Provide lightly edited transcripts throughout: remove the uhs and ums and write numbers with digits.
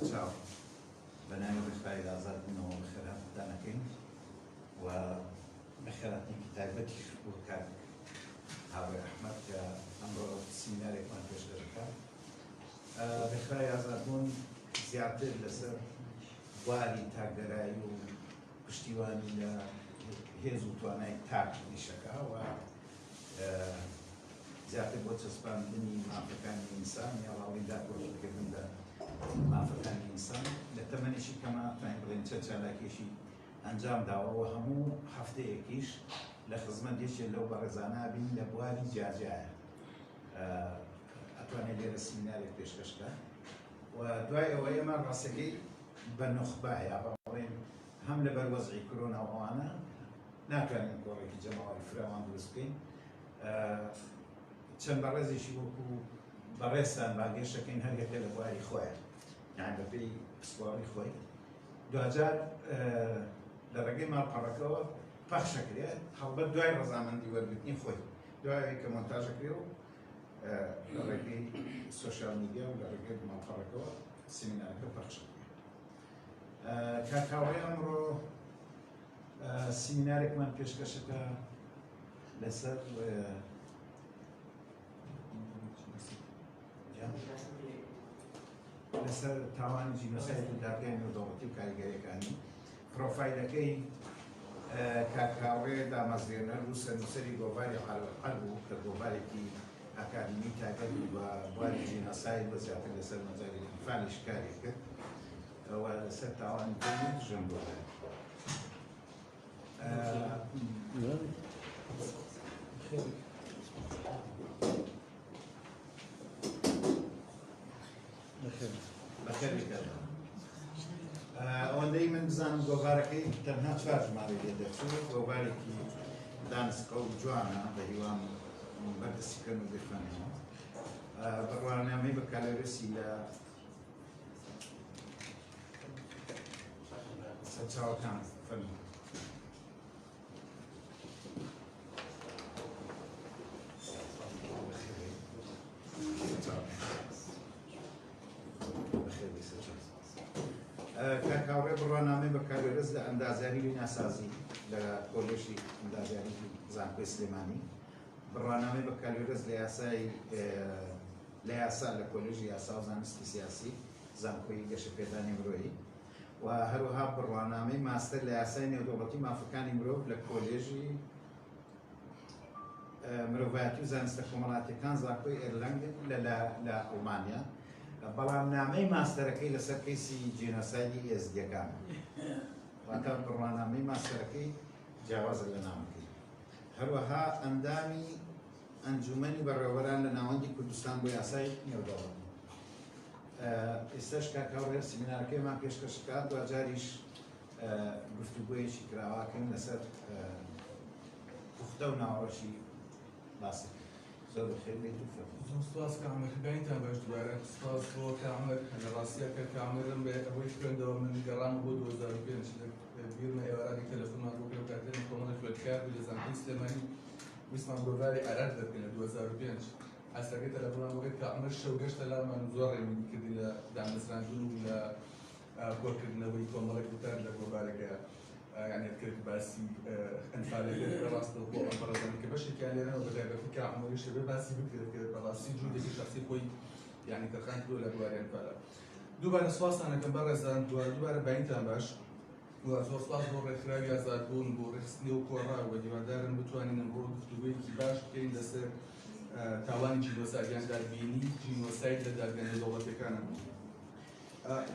چاو بەناوی ڕێکخراوی ئازادبوونەوە بەخێرهاتتان دەکەین و بەخێرهاتنێکی تایبەتیش بۆ کار هاوڕێ ئەحمەد کە ئەمڕۆ سیمینارێکمان پێش دەکات. ڕێکخراوی ئازادبوون زیاتر لەسەر بواری تاکدەرایی و پشتیوانی لە هێز و توانای تاک نیشەکە و زیاتر بۆ چەسپاندنی مافەکانی ئینسان یا ڕاوی داپۆشکردن لە مافەکانی ئینسان لە تەمەنێکی کەمە توانین بڵێن چەند چالاکیێکی ئەنجام داوەوە هەموو هەفتەیەکیش لە خزمەت یەکێک لەو بەڕێزانە بین لە بواری جیاجایە ئەتوانێت لێرە سیمینارێک پێشکەشکە و دوای ئەوە ئێمە ڕاستەکەی بە نوخبە یا بەڵێن هەم لەبەر وەزعی کۆرۆنا ئەوانە ناتوانین گۆڕێکی جەماوەری فراوان دروست بکەین. چەند بەڕێزێکی وەکو بەڕێستان باگەشتەکەین هەر یەکێ لە بواری خۆیان یان بەپێی پسپۆڕی خۆی دوجار لە ڕێگەی ماڵپەڕەکەەوە پەخشەکرێت هەڵبەت دوای ڕەزامەندی وەرگرتنی خۆی دوای کە مۆنتاژەکرێ و لە ڕێگەی سۆشیال میدیا و لە ڕێگەی ماڵپەڕەکەەوە سیمینارەکە پەخشەکرێت. کاکاوەی ئەمڕۆ سیمینارێکمان پێشکەشەکە لەسەر تاوانی جینۆساید و دادگای نێودەوڵەتی و کاریگەریەکانی پرۆفایلەکەی کاکاوێ دامەزرێنەر و سەرنووسەری گۆڤاری عەلقەل بوو کە گۆڤارێکی ئاکادمی تایبەت بە بواری جینۆساید و زیاتر لەسەر مەجای ئینفانی شکاری کرد ئەوە لەسەر تاوانی ژەم بۆ ئەوەندەی من بزانم گۆڤارەکەی تەنها 4 ژمارە لێ دەچوو گۆڤارێکی دانسکە و جوانە بە هیوام بەردەستیکردن و بخوێنەوە بڕوانامەی بەکارهێنەری لە سەرچاوەکان فەرموو. کاکاوڕێ بڕوانامەی بەکارهێنەر لە ئەندازیاری و ناسازی لە کۆلێژی ئەندازیاری زانکۆی سلێمانی بڕوانامەی بەکارهێنەر لە یاسا لە کۆلێژی یاسا و زانستی سیاسی زانکۆی گەشەپێدانی مرۆیی و هەروەها بڕوانامەی ماستەر لە یاسای نێودەوڵەتی مافەکانی مرۆڤ لە کۆلێژی مرۆڤایەتی و زانستە کۆمەڵاتیەکان زانکۆی ئێرلەنگن لە ئەڵمانیا بەڵام نامەی ماستەرەکەی لەسەر کەیسی جینۆسایدی ئێزدیەکان واتە بڕوانامەی ماستەرەکەی جیاوازە لە نامەکەی. هەروەها ئەندامی ئەنجومەنی بەڕێوەبەران لە ناوەندی کوردستان بۆ یاسای نێودەوڵەتی. ئێستاش کاکاوڕێ سیمینارەکەیمان پێشکەشکات دوجاریش گفتوگۆیەکی کراواکەین لەسەر پوختە و ناوەڕەشی باسەکە. زۆر بەخێر بێت و زۆر سپاس کامەر بینتان باش دوبارە سپاس بۆ کامەر لە ڕاستیەکە کامەرم بێ ئەوەی خوێندەوە من گەڕام بۆ 2005 بیرمە ئێوارانی تەلەفۆنمان بۆ کرد کاتێنی کۆمەڵە خوێندکار بوو لە زانکۆی سلێمانی ویستمان گۆڤاری عەرەق دەکەین لە 2005 ئەسەکەی تەلەفۆنمان بۆ کرد کامەر شەو گەشتە لامان زۆر ڕێوی کردی لە دامەزراندن و لە کۆکردنەوەی کۆمەڵێک وتار لە گۆڤارەکە يعني كيف باسي انفعاليه راسته هو برزان كبشي كان لنا وبدا في كعمر شباب باسي بكره براسي جودي شخصي كوي يعني تخان دول ادوار انفعال دوباره سواس انا كان برزان دوباره باينتان باش وزور سواس بو رخراوي ازادون بو رخصني وكورا وديوادار بتواني نمرو گفتگوی کی باش كاين دسر تاوان جينوسايد يعني دار بيني جينوسايد دار دولت كان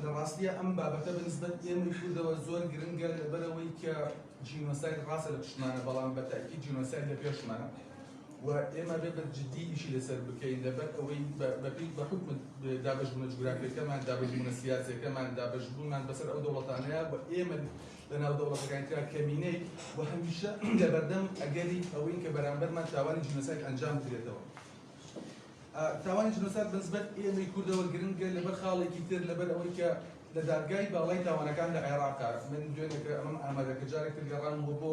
لە ڕاستیە ئەم بابەتە بەنسبەت ئێمە کوردەوە زۆر گرنگە لەبەرەوەی کە جینۆساید ڕاستە لە پشتمانە بەڵام بەتاکید جینۆساید لە پێشمانە و ئێمە بێ بەجددی ئیشی لەسەر بکەین لەبەر ئەوەی بە حکم دابەشبوونە جوگرافیەکەمان دابەشبوونە سیاسیەکەمان دابەشبوونمان بەسەر ئەو دەوڵەتانەیە و ئێمە لەناو دەوڵەتەکانی ترا کەمینەی و هەمیشە لەبەردەم ئەگەری ئەوەی کە بەرامبەرمان تاوانی جینۆساید ئەنجام بدرێتەوە. تاوانی جینۆساید بەنسبەت ئێمەی کوردەوە گرنگە لەبەر خاڵێکی تر لەبەر ئەوەی کە لە دادگای باڵای تاوانەکان لە عێراقا من دوێنێکە ئەمەم ئامادەکە جارێکتر گەڕانەوە بۆ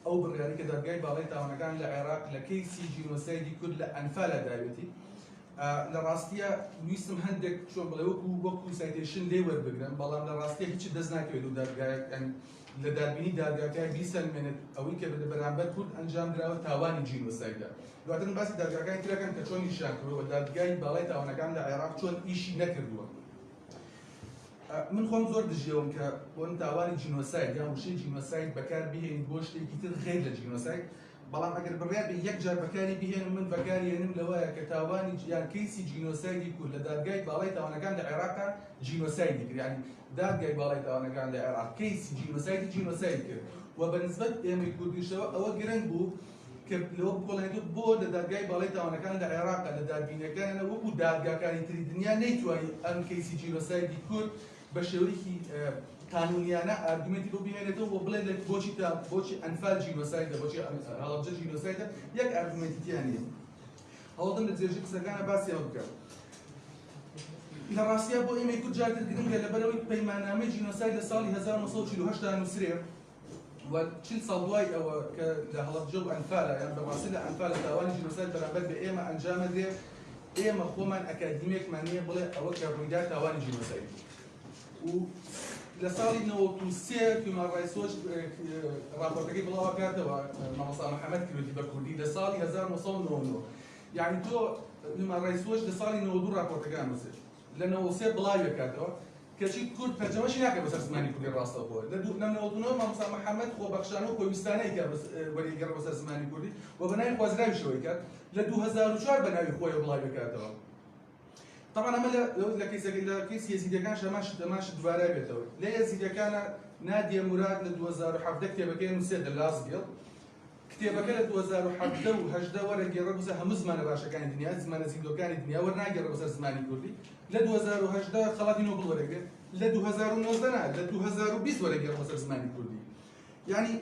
ئەو بڕیاری کە دادگای باڵای تاوانەکان لە عێراق لە کەیسی جینۆسایدی کورد لە ئەنفالە داوێتی لە ڕاستیە ویستم هەندێک چۆن بڵێ وەکو سایتێشن لێ وەربگرن بەڵام لە ڕاستیە هیچ دەست ناکەوێت و لە دادبینی دادگاکان بیسەلمێنێت ئەوەی کە بەرامبەر کورد ئەنجام درراوە تاوانی جینۆسایدە. دواتر باسی دادگاکانی ترەکەن کە چۆن نیشان کردووە دادگای باڵای تاوانەکان لە عێراق چۆن ئیشی نەکردووە. من خۆم زۆر دژیەوم کە بۆن تاوانی جینۆساید یان وشەی جینۆساید بەکار بهێنین بۆ شتێکی تر غیر لە جینۆساید، بەڵام ئەگەر بڕیار بێ یەک جار بەکاری بهێنم من بەکارهێنم لەوەیە کە تاوانی یان کەیسی جینۆسایدی کورد لە دادگای باڵای تاوانەکان لە عێراقا جینۆسایدی کرد، یعنی دادگای باڵای تاوانەکان لە عێراق کەیسی جینۆسایدی کرد و بەنسبەت ئێمەی کوردیشەوە ئەوە گرنگ بوو کە لەوە بکۆڵێنێت بۆ لە دادگای باڵای تاوانەکان لە عێراقا لە دادبینەکانە وەکو دادگاکانی تری دنیا نەیتوانی ئەم کەیسی جینۆسایدی کورد بە شێوەیەکی قانونیانە ئارگومنتی بۆ بهێنێتەوە بۆ بڵێن بۆچی ئەنفال جینۆسایدە بۆچی هەڵەبجە جینۆسایدە یەک ئارگومنتی تیان نییە. هەوڵدەم لە جێژی قسەکانە باسیەوە بکەم. لە ڕاستیە بۆ ئێمەی کورد جارتر گرنگە لەبەرەوەی پەیماننامەی جینۆساید لە ساڵی 1948 نووسرێ و 40 ساڵ دوای ئەوە کە لە هەڵەبجە و ئەنفالە یان بەڕاستی لە ئەنفال لە تاوانی جینۆساید بەرامبەر بە ئێمە ئەنجامەدرێ، ئێمە خۆمان ئەکادیمێکمان نییە بڵێ ئەوە کە ڕوویدا تاوانی جینۆساید. و لە ساڵی 93 هیومان ڕایتس وۆچ راپۆرتەکەی بڵاو کاتەوە مامۆستا محەممەد کردوەتی بە کوردی لە ساڵی 1999 یعنی تۆ هیومان ڕایتس وۆچ لە ساڵی 92 راپۆرتەکان نووسێت لە 93 بڵاوی کاتەوە کەچی کورد پەرچەمەشی ناکە بەسەر زمانی کوردی ڕاستەوخۆ لە 99 مامۆستا محەممەد خۆبەخشانە و خۆویستانەی کە وەریگەڕ بەسەر زمانی کوردی و بەناوی خوازراویشەوەی کرد لە 2004 بەناوی خۆی بڵاوی کاتەوە. طبعا ئەمە لە کەیسی یەزیدەکان شەماش دووارە بێتەوە. لە یەزیدەکانە نادیە موراد لە 2017 کتێبەکەی نووسێت لە لاسگێڵ، کتێبەکە لە 2017 و 18 وەرەگێڕە بۆ هەموو زمانە باشەکانی دنیا زمانە زیندۆکانی دنیا وەرناگێڕە بەسەر زمانی کوردی، لە 2018 خەڵاتی نۆبڵ وەرەگرێت، لە 2019 لە 2020 وەرەگێڕە بەسەر زمانی کوردی. یعنی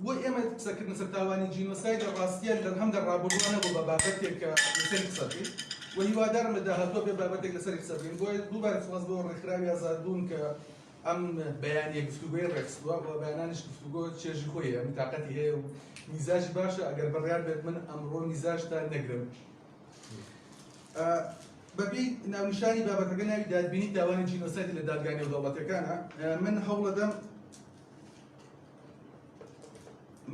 بۆ ئێمە قسەکردن سەر تاوانی جینۆساید لە ڕاستیە لە هەم دەڕابردووانە بۆ بە بابەتێک کە لەسەری قسەکەین و هیوادارم لە داهاتوە بێ بابەتێک لەسەری قسە بکەین. بۆیە دووبارە سوپاس بۆ ڕێکخراوی ئازادبوون کە ئەم بەیانیە گفتوگۆی ڕێکخستووە و بەیانانیش گفتوگۆ چێژی خۆیە تااقەتی هەیە و میزاژی باشە ئەگەر بڕیار بێت من ئەمڕۆ میزاژتان نەگرم. بەبێ ناونیشانی بابەتەکە ناوی دادبینی تاوانی جینۆساید لە دادگای نێودەوڵەتیەکانە من هەوڵەدەم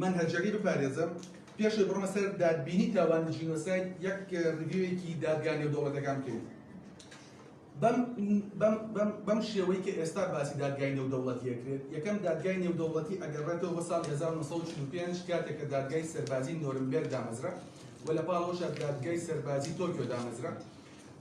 منهەجەکەی بپارێزم پێشەوەی بڕۆمە سەر دادبینی تاوانی جینۆساید یەک ڕیڤیوێکی دادگای نێودەوڵەتیەکان بکەین. بەم شێوەی کە ئێستا باسی دادگای نێودەوڵەتیە کرێت، یەکەم دادگای نێودەوڵەتی ئەگەڕێتەوە بە ساڵ 1945 کاتێک کە دادگای سەربازی نۆرنبێرگ دامەزرا و لە پاڵەوەشە دادگای سەربازی تۆکیۆ دامەزرا.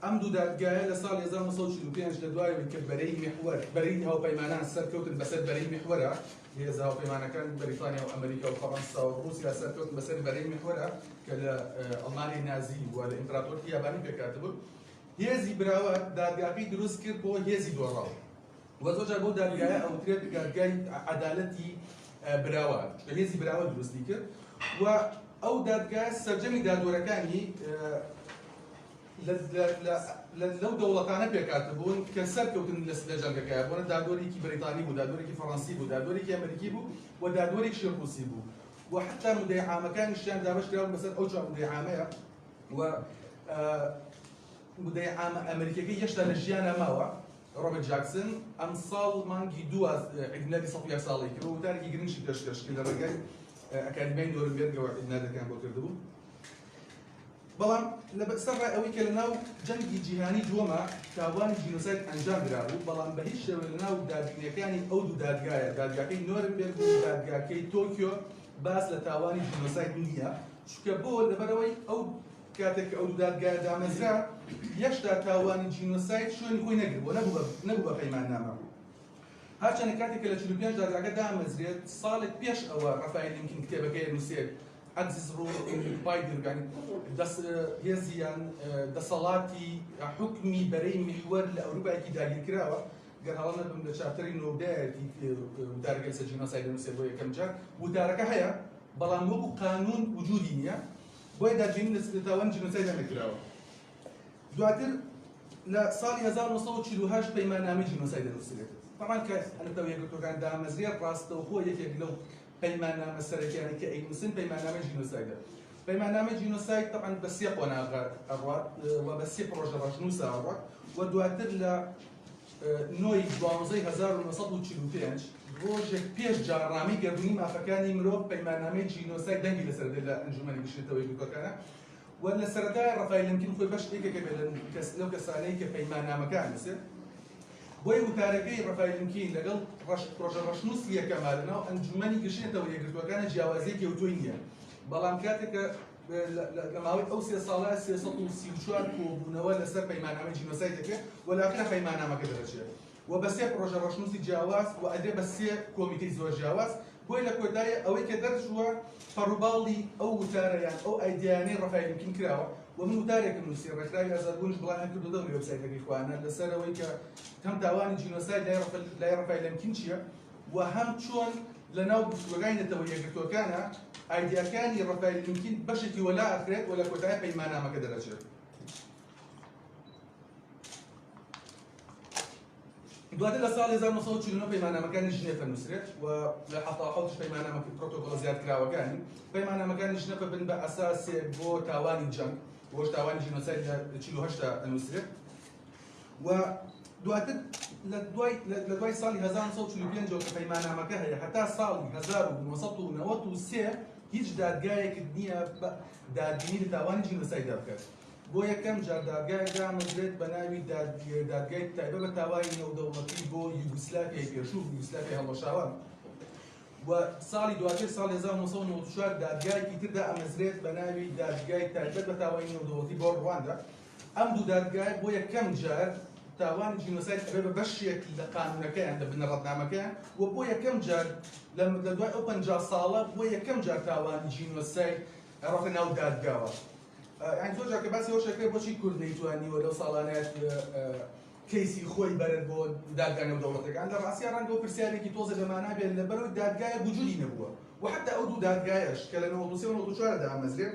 ئەم دوو دادگایە لە ساڵ 1945 لە دوایەوەی کە بەرەی میحوەر بەرەی هاوپەیمانان سەرکەوتن بەسەر بەرەی میحوەرە، هێزە هاوپەیمانەکان بەریتانیا و ئەمریکا و فەڕەنسا و رووسیا سەرکەوتن بەسەر بەرەی میحوەرە کە لە ئەڵمانی نازی و لە ئیمپراتۆری یابانی پێکاتبوو. هێزی براوە دادگاکەی دروست کرد بۆ هێزی دۆڕاو و زۆرجار بۆ دادگایە ئەوترێت دادگای عەدالەتی براوە، هێزی براوە دروستی کرد و ئەو دادگای سەرجەمی دادوەرەکانی لەو دەوڵەتانە پێکاتبوون کە سەرکەوتن لە جەنگەکەیە بوونە دادوەرێکی بریتانی بوو، دادوەرێکی فەڕەنسی بوو، دادوەرێکی ئەمریکی بوو و دادوەرێکی رووسی بوو و حتا مودەی عامەکانیشیان دابەش کراون بەسەر ئەو چوار مودەی عامەیە و مودەی عامە ئەمریکەکەی هێشتا لە ژیانە ماوە. ڕۆبێرت جاکسن ئەم ساڵ مانگی دووە عیدنەری 100 ساڵی کرد و وتارێکی گرنگی پێشکەشکرد لە ڕێگەی ئەکادیمیای نۆرنبێرگەوە عیدنەکان بۆ کردبوو. بەڵام لەسەر ئەوەی کە لەناو جەنگی جیهانی دووەمە تاوانی جینۆساید ئەنجام درابوو، بەڵام بە هیچ شێوە لەناو دادبینیەکانی ئەو دوو دادگایە، دادگاکەی نۆرنبێرگ و دادگاکەی تۆکیۆ باس لە تاوانی جینۆساید نییە، چونکە بۆ لەبەرەوەی ئەو کاتێک ئەو دوو دادگایە دامەزرا هێشتا تاوانی جینۆساید شوێنی خۆی نەگربووە، نەبوو بە پەیماننامە. هەرچەندە کاتێک کە لە 45 دادگاکە دامەزرێت ساڵێک پێش ئەوە ڕەفایل لینکن کتێبەکەی نووسێت ئەکسس ڕۆڵ پایدرگانی هێزیان دەسەڵاتی حکمی بەرەی میحوەر لە ئەوروپایەکی داگیرکراوە. گەر هەڵە نەبم لە چاپتەری نۆدایەتی وتارەکەی سەر جینۆساید نووسێت بۆ یەکەم جار وتارەکە هەیە بەڵام وەکو قانون وجودی نییە، بۆیە دادبینی لە تاوانی جینۆساید نەکراوە. دواتر لە ساڵی 1948 پەیماننامەی جینۆساید نووسرێت. طبعا کە ئەنەتەوە یەکگرتوەکان دامەزرێت ڕاستەوخۆ یەکێک لەو پەیماننامە سەرەکیانی کە ئەینووسن پەیماننامەی جینۆسایدە پەیماننامەی جینۆساید طبعاً بە سێ قۆناغ ئەڕات و بە سێ پرۆژە ڕەشنووسە ئەڕات و دواتر لە نۆی 1945 ڕۆژێک پێش جاڕامی گەردونی مافەکانی مرۆڤ پەیماننامەی جینۆساید دەنگی لەسەر دێت لە ئەنجومەنی گشتەوەی یەکگرتووەکانە و لە سەرەتای ڕەفای لەمکین خۆی بەش ێکێکە بێت لەو کەسانەی کە پەیماننامەکان نووسێت بۆی وتارەکەی ڕەفای لەمکین لەگەڵ پرۆژە ڕەشنووسی یەکەما لەناو ئەنجومەنی گشتێتەوە یەکگرتووەکانە جیاوازیەکی ئەوتۆی نییە بەڵام کاتێکە لە ماوەی ئەو 3 ساڵە 334 کۆبوونەوە لەسەر پەیماننامەی جینۆساید دەکرێت و لەآخرە پەیماننامەکە دەرەچێت و بە سێ پرۆژە ڕەشنووسی جیاواز و ئەدرێ بە سێ کۆمیتەی زۆر جیاواز بۆی لە کۆتایی ئەوەی کە دەرچووە پەڕووباڵی ئەو وتارەیان ئەو ئایدیانەی ڕەفای لەمکین کراوە و من وتارێکم نووسی ڕێکخراوی ئازادبوونش بڵاویان کردو دەڵێ وێبسایتەکەی خوانە لەسەر ئەوەی کە هەم تاوانی جینۆساید لای ڕەفای لەمکین چییە و هەم چۆن لەناو گفتوگەکانی نەتەوە یەکگرتووەکانە ئایدیاکانی ڕەفای لەمکین بەشێکی وەلا ئەکرێت و لە کۆتایی پەیماننامەکە دەرەچێت. دواتر لە ساڵی 1949 پەیماننامەکانی ژنێڤە نووسرێت و لە 77 پەیماننامەکە پرۆتۆکۆڵە زیادکراوەکانی پەیماننامەکانی ژنێڤە بن بە ئەساسێک بۆ تاوانی جەنگ بۆش تاوانی جینۆساید لە 48 نووسرێت و دواتر لە دوای ساڵی 1945 کە پەیماننامەکە هەیە هەتا ساڵی 1993 هیچ دادگایەک نییە دادبینی لە تاوانی جینۆسایددا بکات. بۆ یەکەم جار دادگایەک دامەزرێت بە ناوی دادگای تایبەت بە تاوانی نێودەوڵەتی بۆ یوگسلاڤیای پێشوو یوگسلاڤیای هەڵەشاوان و ساڵی دواتر ساڵی 1994 دادگایەکی تردا ئەمەزرێت بە ناوی دادگای تایبەت بە تاوانی نێودەوڵەتی بۆ ڕواندا. ئەم دوو دادگای بۆ یەکەم جار تاوانی جینۆساید ئەبێ بە بەشێک لە قانونەکەیان لە بنەڕەتنامەکەیان و بۆ یەکەم جار لە دوای ئەو 50 ساڵە بۆ یەکەم جار تاوانی جینۆساید ڕۆخە ناو دادگاوە. یعنی زۆر جار کە باسی ئەو شەکرێت بۆچی کورد نەیتوانیوە لەو ساڵانەیەت کەیسی خۆی بەرێت بۆ دادگای نێودەوڵەتەکان لە ڕاستی ڕەنگە ئەو پرسیارێکی تۆزە لەمانە بێت لەبەرەوەی دادگایە وجودی نەبووە و حتا ئەو دوو دادگایەش کە لە 1994 دا ئەمەزرێت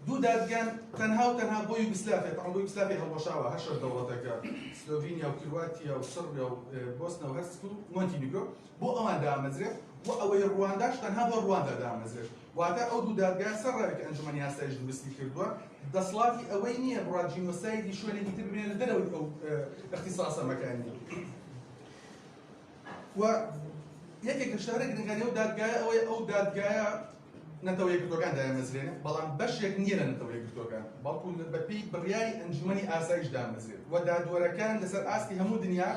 دوو دادگان تەنها و تەنها بۆ یوگسلاڤیا تەنها بۆ یوگسلاڤیا هەڵوەشاوە هەر شەش دەوڵەتەکە سلۆڤینیا و کرواتیا و سەربیا و بۆسنیا و هەرسک و مۆنتینیگرۆ بۆ ئەوان دامەزرێت و ئەوەی ڕووانداش تەنها بۆ ڕواندا دامەزرێت واتە ئەو دوو دادگای سەرڕاوێک ئەنجومەنی یاساییش دروستی کردووە دەسڵاتی ئەوەی نییە بڕات جینۆسایدی شوێنێکی تر بێنێ لە دەرەوەی ئەو اختصاسە مەکانی و یەکێک لە شارە گرنگەکانی ئەو دادگایە ئەوەیە ئەو دادگایە نەتەوە یەکگرتووەکان دامەزرێنێ بەڵام بەشێک نییە لە نەتەوە یەکگرتووەکان بەڵکو بەپێی بڕیاری ئەنجومەنی ئاسایش دامەزرێت و دادوەرەکان لەسەر ئاستی هەموو دنیا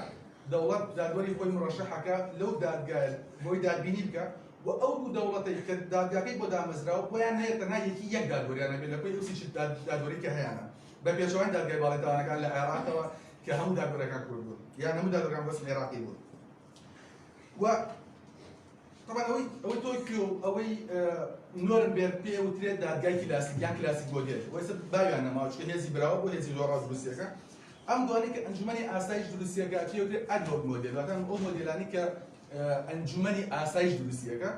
دەوڵەت دادوەری خۆی مڕەشەحەکە لەو دادگایە بۆی دادبینی بکە و ئەو دوو دەوڵەتەی کە دادگاکەی بۆ دامەزراوە بۆیان هەیە تەنها یەک دادوەریانە بێت لەکۆی ئەو سیچ دادوەری کە هەیەە بە پێشەوەی دادگای باڵێتوانەکان لە عێراقەوە کە هەموو دادوەرەکان کورد بوون یان هەموو دادوەرەکان بەس عێراقی بوون و طبعا ئەوەی تۆکیۆ ئەوەی نۆرنبێرگ پێ وترێت دادگای کلاسیک یان کلاسیک مۆدێل وایسە باویان نەماوە چکە هێزی براوە بۆ هێزی زۆڕاز دروستیەکە ئەم دوانەی کە ئەنجومەنی ئاسایش دروستیەکە پێ وترێت ئەدۆب مۆدێل واتە ئەو مۆدێلانی کە ئەنجومەنی ئاسایش دروستیەکە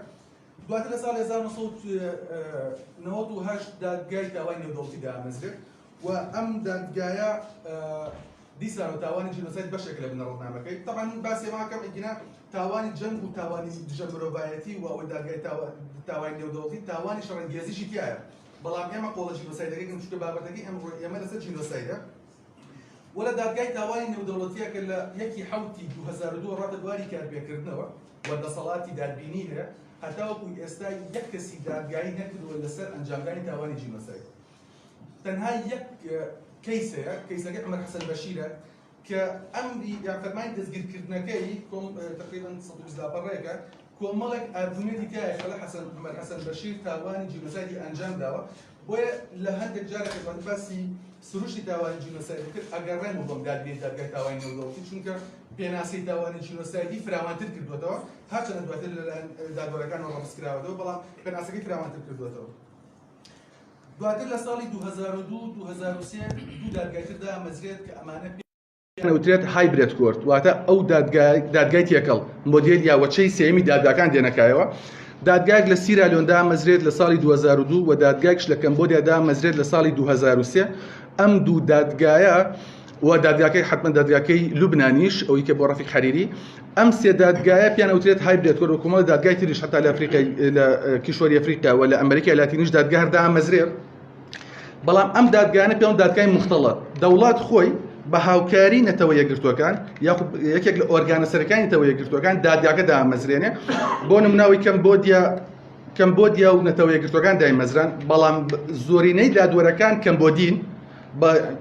دواتر لە ساڵی 1998 دادگای تاوانی نێودەوڵەتی دامەزرێت و ئەم دادگایە دیسان و تاوانی جینۆساید بەشێک لە بنەڕەتنامەکەی طبعا باسی ماکەم ئیگنا تاوانی جەنگ و تاوانی دژە مرۆڤایەتی و ئەوەی دادگای تاوانی نێودەوڵەتی تاوانی شەڕەنگێزیشی تایە بەڵام ئێمە قۆڵە جینۆسایدەکەی چونکە بابەتەکەی ئێمە لەسەر جینۆسایدە و لە دادگای تاوانی نێودەوڵەتیە کە لە 1/7/2002 ڕاتە دواری کارپێکردنەوە و دەسەڵاتی دادبینی هەیە هەتاوەکو ئێستا یەک کەسی دادگایی نەکردووە لەسەر ئەنجامدانی تاوانی جینۆساید تەنها یەک کەیس هەیە کەیسەکەی عومەر حەسەن بەشیرە کە ئەمری یان فەرمانی دەستگیرکردنەکەی تقریبا 120 ڕێگە کۆمەڵێک ئارگومنتی تایە کە لە عومەر حەسەن بەشیر تاوانی جینۆسایدی ئەنجام داوە بۆیە لە هەندێک جارێک باسی سروشتی تاوانی جینۆسایدی کرد ئەگەڕێمەوە بۆم دادبینی دادگای تاوانی نێودەوڵەتی چونکە پێناسی تاوانی جینۆسایدی فراوانتر کردوێتەوە هەرچەندە دواتر لەلایەن دادوەرەکان ڕەمزکراوەتەوە بەڵام پێناسەکەی فراوانتر کردوێتەوە دواتر لە ساڵی 2002-2003 دوو دادگای تر دامەزرێت کە ئەمانە وترێت هایبرێت کۆرت واتە ئەو دادگای تێکەڵ مۆدێل یاوەچەی سێمی دادگاکان دێنەکایەوە دادگایك لە سیرالۆن دامەزرێت لە ساڵی 2002 و دادگایکش لە کەمبۆدیا دامەزرێت لە ساڵی 2003 ئەم دوو دادگایە و دادگاکەی حتمما دادگاکەی لوبنانیش ئەوەی کە بۆ ڕەفیق حەریری ئەم سێ دادگایە پیان ئەوترێت هایبرێت کۆر حکوومەت دادگای تریش حتا لە ئەفریقای لە کیشوەری ئەفریقا و لە ئەمریکای لاتینیش دادگا هەردا ئامەزرێت بەڵام ئەم دادگایانە پێیان دادگای مختەڵە دەوڵات خۆی بە هاوکاری نەتەوە یەکگرتوەکان یاخود یەکێک لە ئۆرگانە سەرەکانی نەتەوە یەکگرتوەکان دادگاکە دامەزرێنێ بۆ نموناوی کەمبۆدیا و نەتەوە یەکگرتوەکان دایمەزران بەڵام زۆرینەی دادوەرەکان کەمبۆدین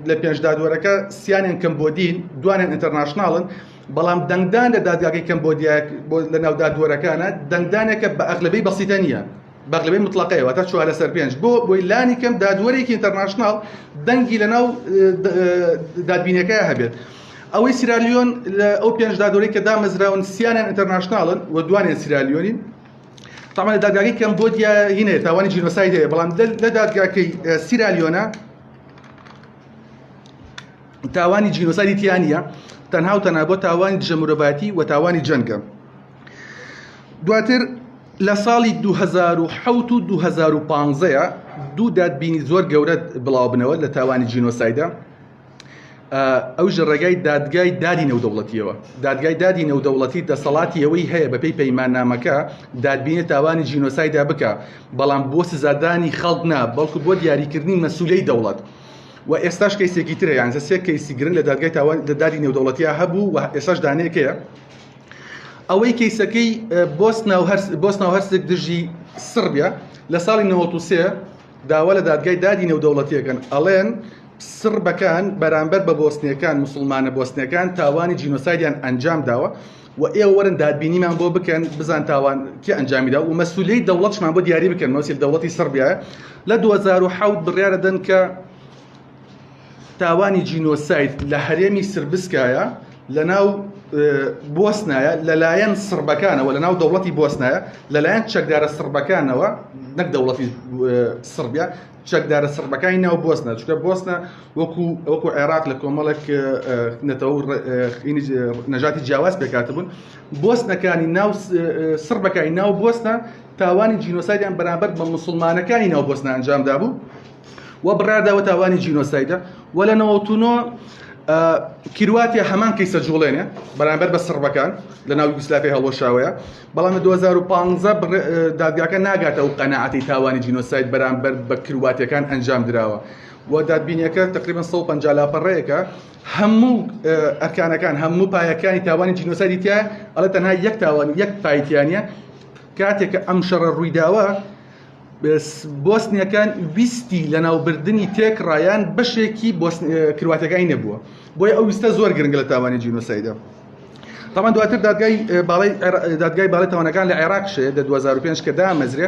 لە پێنج دادوەرەکە سییانیان کەمبۆدین دوانیان ئینتەرناشناڵن بەڵام دەنگدان لە دادگاکەی کەمبۆدیا لە ناو دادوەرەکانە دەنگدانێکە بە ئەغلبەی بەسیتە نییە بەغلبەی مطلقەیەوە تا 4/5 بۆی لانی کەم دادوەرێکی ئینتەرناشناڵ دەنگی لە ناو دادبینەکەیە هەبێت ئەوەی سیرالیۆن لە ئەو پێنج دادوەرەی کە دامەزراون سییانیان ئینتەرناشناڵن و دوانیان سیرالیۆنین طبعا لە دادگاکەی کەمبۆدیا هینەیە تاوانی جینۆساید هەیە بەڵام لە دادگاکەی سیرالیۆنە تاوانی جینۆسایدی تیانە تەنها و تەنها بۆ تاوانی دژەمورەباتی و تاوانی جەنگە دواتر لە ساڵی 2007 و 2015 دوو دادبینی زۆر گەورە بڵاو بنەوە لە تاوانی جینۆسایدە ئەوژ ڕێگای دادگای دادی نێودەوڵەتیەوە دادگای دادی نێودەوڵەتی دەسەڵاتی ئەوەی هەیە بەپێی پەیماننامەکە دادبینێت تاوانی جینۆسایدا بکە بەڵام بۆ سزادانی خەڵک نا بەڵکو بۆ دیاریکردنی مەسئولەی دەوڵەت و ئێستاش کەیسێکی ترە یان سێ کەیسی گرنگ لە دادگای تاوان لە دادی نێودەوڵەتیە هەبوو و ئێستاش دانەیەکەیە ئەوەی کەیسەکەی بۆسنا و هەرسێک دژی سربیا لە ساڵی 93 داوا لە دادگای دادی نێودەوڵەتیەکەن ئەڵێن سربەکان بەرامبەر بە بۆسنیەکان مسلمانە بۆسنیەکان تاوانی جینۆسایدیان ئەنجام داوە و ئێوە وەرن دادبینیمان بۆ بکەن بزان تاوان کێ ئەنجامیدا و مەسئولەی دەوڵەتشمان بۆ دیاری بکەن مەسئول دەوڵەتی سربیایە لە 2007 بڕیارەدەن کە تاوانی جینۆساید لە هەرێمی سربسکایە لە ناو بۆسنایە لەلایەن سربەکانەوە لە ناو دەوڵەتی بۆسنایە لەلایەن چەکدارە سربەکانەوە نەک دەوڵەتی سربیا چەکدارە سربەکانی ناو بۆسنە چونکە بۆسنە وەکو عێراق لە کۆمەڵێک نەژاتی جیاواز پێکاتبوون بۆسنەکانی ناو سربەکانی ناو بۆسنە تاوانی جینۆسایدیان بەرامبەر بە موسڵمانەکانی ناو بۆسنە ئەنجامدا بوو و بڕارداوە تاوانی جینۆسایدە و لە 99 کیرواتیا هەمان کەیسە جوڵێنێ بەرامبەر بە سربەکان لە ناو یوگسلاڤیای هەڵوەشاوەیە بەڵام لە 2015 دادگاکە ناگاتە و قەنەعەتی تاوانی جینۆساید بەرامبەر بە کیرواتیەکان ئەنجام درراوە و دادبینیەکە تقریبا 150 لاپەڕەیەکە هەموو ئەرکانەکان هەموو پایەکانی تاوانی جینۆسایدی تایە ئەڵێ تەنها یەک تاوانی یەک پایتیانە کاتێک کە ئەم شەڕە ڕوویداوە بۆسنیەکان ویستی لە ناوبردننی تێکڕایان بەشێکی کرواتەکانی نەبووە بۆیە ئەو ویستە زۆر گرنگە لە تاوانی جینۆسایدە طبعا دواتر دادگای باڵای تاوانەکان لە عێراق شێ لە 2005 کە دامەزرێ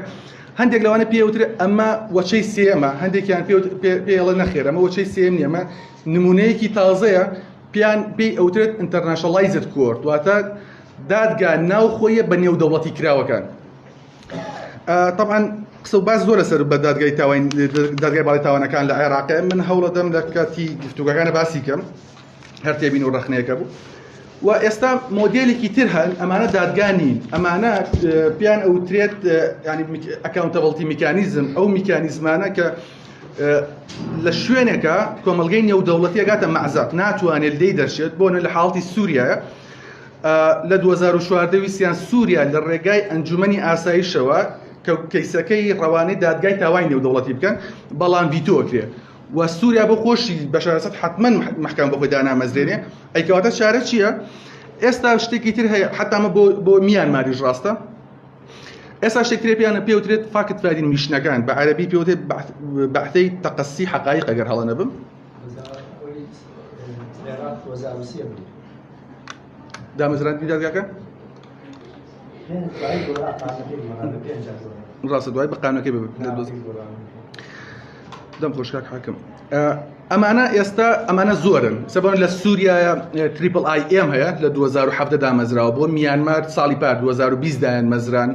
هەندێک لەوانە پێوترێ ئەمە وەچەی سێمە هەندێکیان پێڵە نەخێر ئەمە وەچەی سێم نیە ئەمە نمونەیەکی تازەیە پێی ئەوترێت ئینتەرناشنەڵایزد کۆرت دواتە دادگا ناوخۆیە بە نێودەوڵەتی کراوەکان طبعا قسە و باس زۆر لەسەر بە دادگای باڵای تاوانەکان لە عێراقە من هەوڵە دەم لە کاتی گفتوگەکانە باسی کەم هەر تێبین و ڕەخنەیەکە بوو و ئێستا مۆدێلێکی تر هەن ئەمانە دادگانین ئەمانە پیان ئەوترێت ینی ئەکاونتەبڵتی میکانیزم ئەو میکانیزمانە کە لە شوێنێکە کۆمەلگەی نێودەوڵەتی گاتە مەعزات ناتوانێت لێی دەرشێت بۆنە لە حاڵەتی سووریایە لە 2014 ویسیان سووریا لە ڕێگای ئەنجومەنی ئاسایشەوە کەیسەکەی ڕەوانەی دادگای تاوانی نێودەوڵەتی بکەن بەڵام ڤیتۆکرێ و سووریا بۆ خۆشی بەشارەسەت حتمما محکەم بۆ خۆی دانامەزرێنێ ئەیکەواتە چارە چییە؟ ئێستا شتێکی تر هەیە حتامە بۆ میانماریش ڕاستە ئێستا شتێکترێ پێوترێت فاکت فادین میشنەکان بە عەرەبی پێوترێت بەحثەی تەقەسی حەقایق ئەگەر هەڵە نەبم دامەزراندنی دادگاکە ڕاستە دوای بە قانونەکەی دەم خۆشکاک حاکم ئەمانە ئێستا ئەمانە زۆرن سەبەن لە سووریایە تریپل آی ئێم هەیە لە 2007 دامەزراوە بۆ میانمار ساڵی پار 2020 دایان مەزران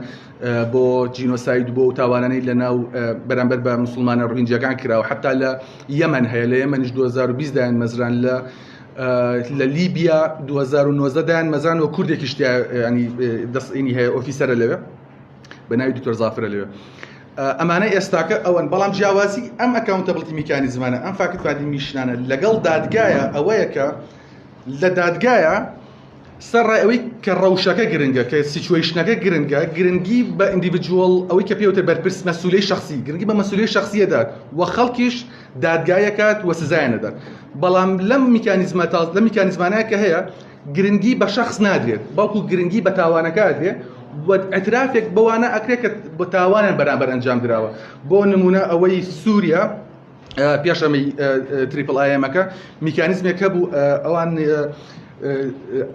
بۆ جینۆساید بۆ تاوانانەی لە ناو بەرامبەر بە مسلمانە ڕوهینجەکان کراوە حتا لە یەمەن هەیە لە یەمەنیش 2020 دایان مەزران لە لیبیا 2019 دایان مەزران و کوردێکی شتیا ینی دەستئینی هەیە ئۆفیسەرە لەوێ بە ناوی دکتۆر زافرە لەوێ ئەمانە ئێستاکە ئەوەن بەڵام جیاوازی ئەم ئەکاونتەبڵتی میکانیزمانە ئەم فاکتوادی میشنانە لەگەڵ دادگایە ئەوەیە کە لە دادگایە سەرڕای ئەوەی کە ڕەوشەکە گرنگە کە سیچوێشنەکە گرنگە گرنگی بە ئیندیڤیدووەڵ ئەوەی کە پێوتە بەرپرس مەسئولەی شخصی گرنگی بە مەسئولەی شخصیەدات و خەڵکیش دادگایەکات وە سزایەنەدات بەڵام لەم میکانیزمانەیە کە هەیە گرنگی بە شخص نادرێت بەڵکو گرنگی بە تاوانەکە دێت و ئەترافێک بەوانە ئەکرێت کە بۆ تاوانیان بەرامبەر ئەنجام درراوە بۆ نمونە ئەوەی سووریا پێشەمەی تریپل ئایەمەکە میکانیزمێک هەبوو ئەوان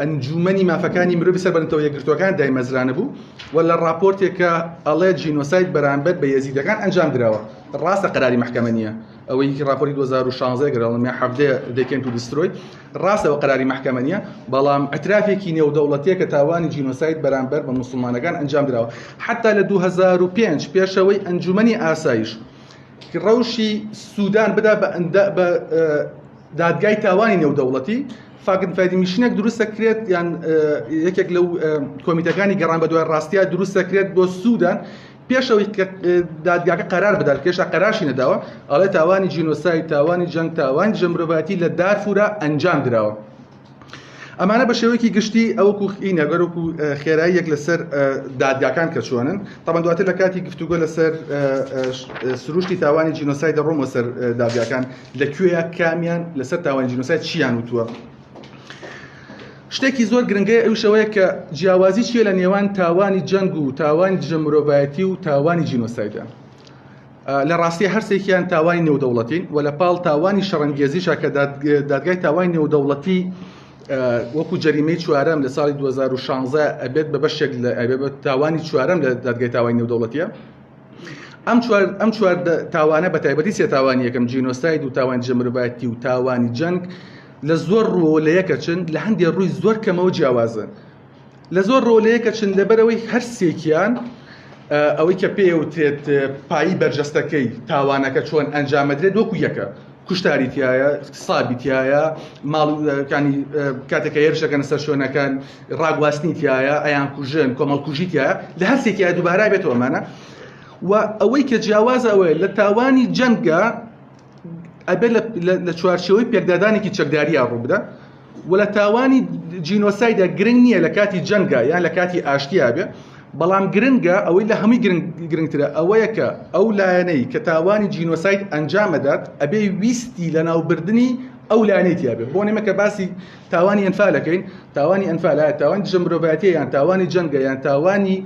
ئەنجومەنی مافەکانی مرۆڤی سەربەرنتەوە یەکگرتوەکان دایمەزرانە بوو و لە راپۆرتێکە ئەڵێ جینۆساید بەرامبەر بە یەزیدەکان ئەنجام درراوە ڕاستە قەراری محکەمە نییە ئەوەی راپۆری 2016 گەڕاڵمی هەفتەیە دەکەن تو دیسترۆی ڕاستەوە قەراری محکەمە نییە بەڵام ئەترافێکی نێودەوڵەتیە کە تاوانی جینۆساید بەرامبەر بە موسڵمانەکان ئەنجام درراوە حتا لە 2005 پێشەوەی ئەنجومەنی ئاسایش ڕەوشی سوودان بدا بە دادگای تاوانی نێودەوڵەتی فاکتفادی میشنێک دروست دەکرێت یان یەکێک لەو کۆمیتەکانی گەڕان بە دوای ڕاستیە دروست دەکرێت بۆ سوودان پێشەوەی دادگاکە قەرار بدات کێشە قەراشی نەداوە ئەڵێ تاوانی جینۆساید تاوانی جەنگ تاوانی جەمرۆڤەتی لە دارفورە ئەنجام درراوە ئەمانە بە شێوەیەکی گشتی ئەوەکو ئینەگەرەکو خێراییەک لەسەر دادگاکان کە چۆنن تاوان دواتر لە کاتی گفتوگۆ لەسەر سروشتی تاوانی جینۆساید دەڕۆمەوە سەر دادگاکان لەکوێیە کامیان لەسەر تاوانی جینۆساید چیان وتووە شتێکی زۆر گرنگەیە ئەو شەوەیە کە جیاوازی چیە لە نێوان تاوانی جەنگ و تاوانی جەمرۆڤایەتی و تاوانی جینۆسایدە لە ڕاستی هەرسێکیان تاوانی نێودەوڵەتین و لە پاڵ تاوانی شەڕەنگێزیشە کە دادگای تاوانی نێودەوڵەتی وەکو جەریمەی چوارەم لە ساڵی 2016 ئەبێت بە بەشێک لە تاوانی چوارەم لە دادگای تاوانی نێودەوڵەتیە ئەم چوار تاوانە بە تایبەتی سێ تاوانی یەکەم جینۆساید و تاوانی جەمرۆڤایەتی و تاوانی جەنگ لە زۆر ڕۆ لە یەکە چن لە هەندێک ڕووی زۆر کەمەوە جیاوازن لە زۆر ڕۆ لە یەکە چن لەبەرەوەی هەرسێکیان ئەوەی کە پێوترێت پایی بەرجەستەکەی تاوانەکە چۆن ئەنجامەدرێت وەکو یەکە کوشتاریتیایە سابیتیایە ماڵکانی کاتێکە هێرشەکەن سەر شوێنەکان ڕاگواستنیتیایە ئەیان کوژن کۆمەڵکوژیتیایە لە هەرسێکیایە دووبارە بێتەوە مانە و ئەوەی کە جیاوازە ئەوەیە لە تاوانی جەنگە ئەبێ لە چوارچەوەی پێکدادانێکی چەکداریە ڕوو بدە و لە تاوانی جینۆسایدە گرنگ نییە لە کاتی جەنگە یان لە کاتی ئاشتیا بێ بەڵام گرنگە ئەوەی لە هەمووی گرنگترە ئەوەیە کە ئەو لایەنەی کە تاوانی جینۆساید ئەنجامەدات ئەبێ ویستی لە ناوبردننی ئەو لایەنێتیا بێ بۆ نێمە کە باسی تاوانی ئەنفالەکەین تاوانی ئەنفالایە تاوانی جەمرۆڤایەتی یان تاوانی جەنگە یان تاوانی